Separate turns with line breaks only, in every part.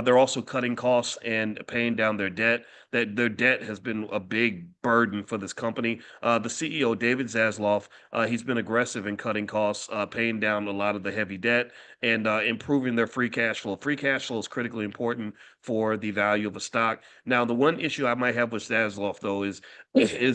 They're also cutting costs and paying down their debt. That their debt has been a big burden for this company. The CEO, David Zaslav, he's been aggressive in cutting costs, paying down a lot of the heavy debt, and improving their free cash flow. Free cash flow is critically important for the value of a stock. Now, the one issue I might have with Zaslav, though, is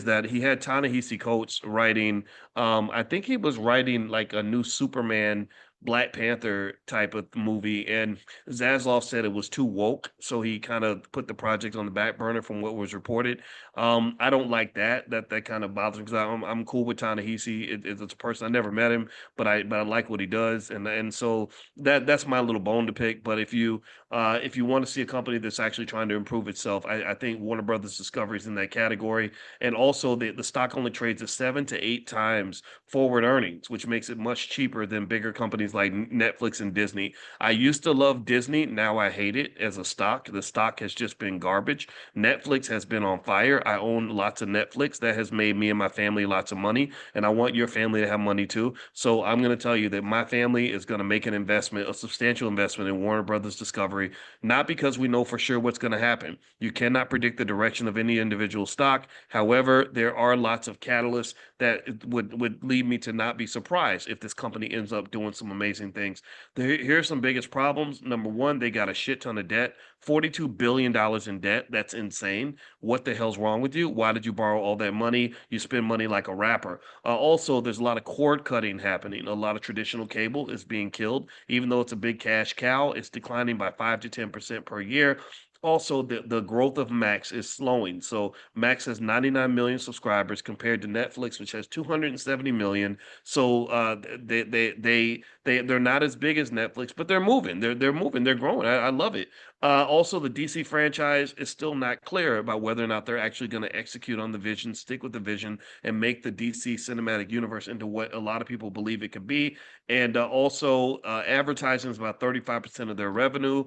that he had Ta-Nehisi Coates writing. I think he was writing like a new Superman, Black Panther type of movie, and Zaslav said it was too woke, so he kind of put the project on the back burner from what was reported. I don't like that. That kind of bothers me because I'm cool with Ta-Nehisi. It's a person I never met him, but I like what he does, and so that's my little bone to pick. But if you want to see a company that's actually trying to improve itself, I think Warner Brothers Discovery is in that category, and also the stock only trades at 7 to 8 times forward earnings, which makes it much cheaper than bigger companies like Netflix and Disney. I used to love Disney. Now I hate it as a stock. The stock has just been garbage. Netflix has been on fire. I own lots of Netflix. That has made me and my family lots of money. And I want your family to have money too. So I'm going to tell you that my family is going to make an investment, a substantial investment in Warner Brothers Discovery, not because we know for sure what's going to happen. You cannot predict the direction of any individual stock. However, there are lots of catalysts that would lead me to not be surprised if this company ends up doing some amazing things. Here's some biggest problems. Number one, they got a shit ton of debt, $42 billion in debt. That's insane. What the hell's wrong with you? Why did you borrow all that money? You spend money like a rapper. Also, there's a lot of cord cutting happening. A lot of traditional cable is being killed. Even though it's a big cash cow, it's declining by 5 to 10% per year. Also, the growth of Max is slowing. So Max has 99 million subscribers compared to Netflix, which has 270 million. So they're not as big as Netflix, but they're moving. They're moving. They're growing. I love it. Also, the DC franchise is still not clear about whether or not they're actually going to execute on the vision, stick with the vision, and make the DC cinematic universe into what a lot of people believe it could be. And also, advertising is about 35% of their revenue.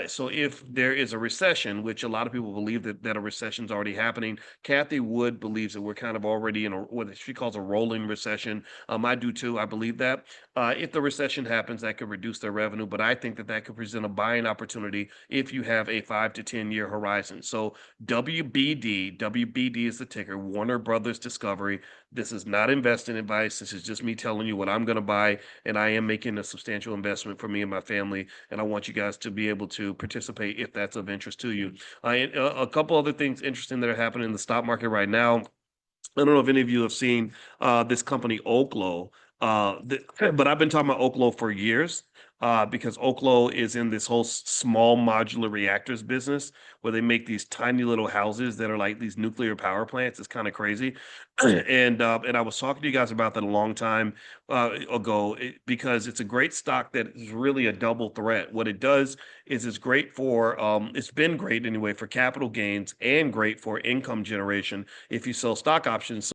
So if there is a recession, which a lot of people believe that a recession is already happening, Kathy Wood believes that we're kind of already in what she calls a rolling recession. I do too. I believe that. If the recession happens, that could reduce their revenue, but I think that could present a buying opportunity if you have a 5 to 10 year horizon. So WBD is the ticker, Warner Brothers Discovery. This is not investing advice. This is just me telling you what I'm going to buy, and I am making a substantial investment for me and my family, and I want you guys to be able to participate if that's of interest to you. A couple other things interesting that are happening in the stock market right now. I don't know if any of you have seen this company Oklo, but I've been talking about Oklo for years because Oklo is in this whole small modular reactors business where they make these tiny little houses that are like these nuclear power plants. It's kind of crazy, and I was talking to you guys about that a long time ago because it's a great stock that is really a double threat. What it does is it's great for it's been great anyway for capital gains and great for income generation if you sell stock options.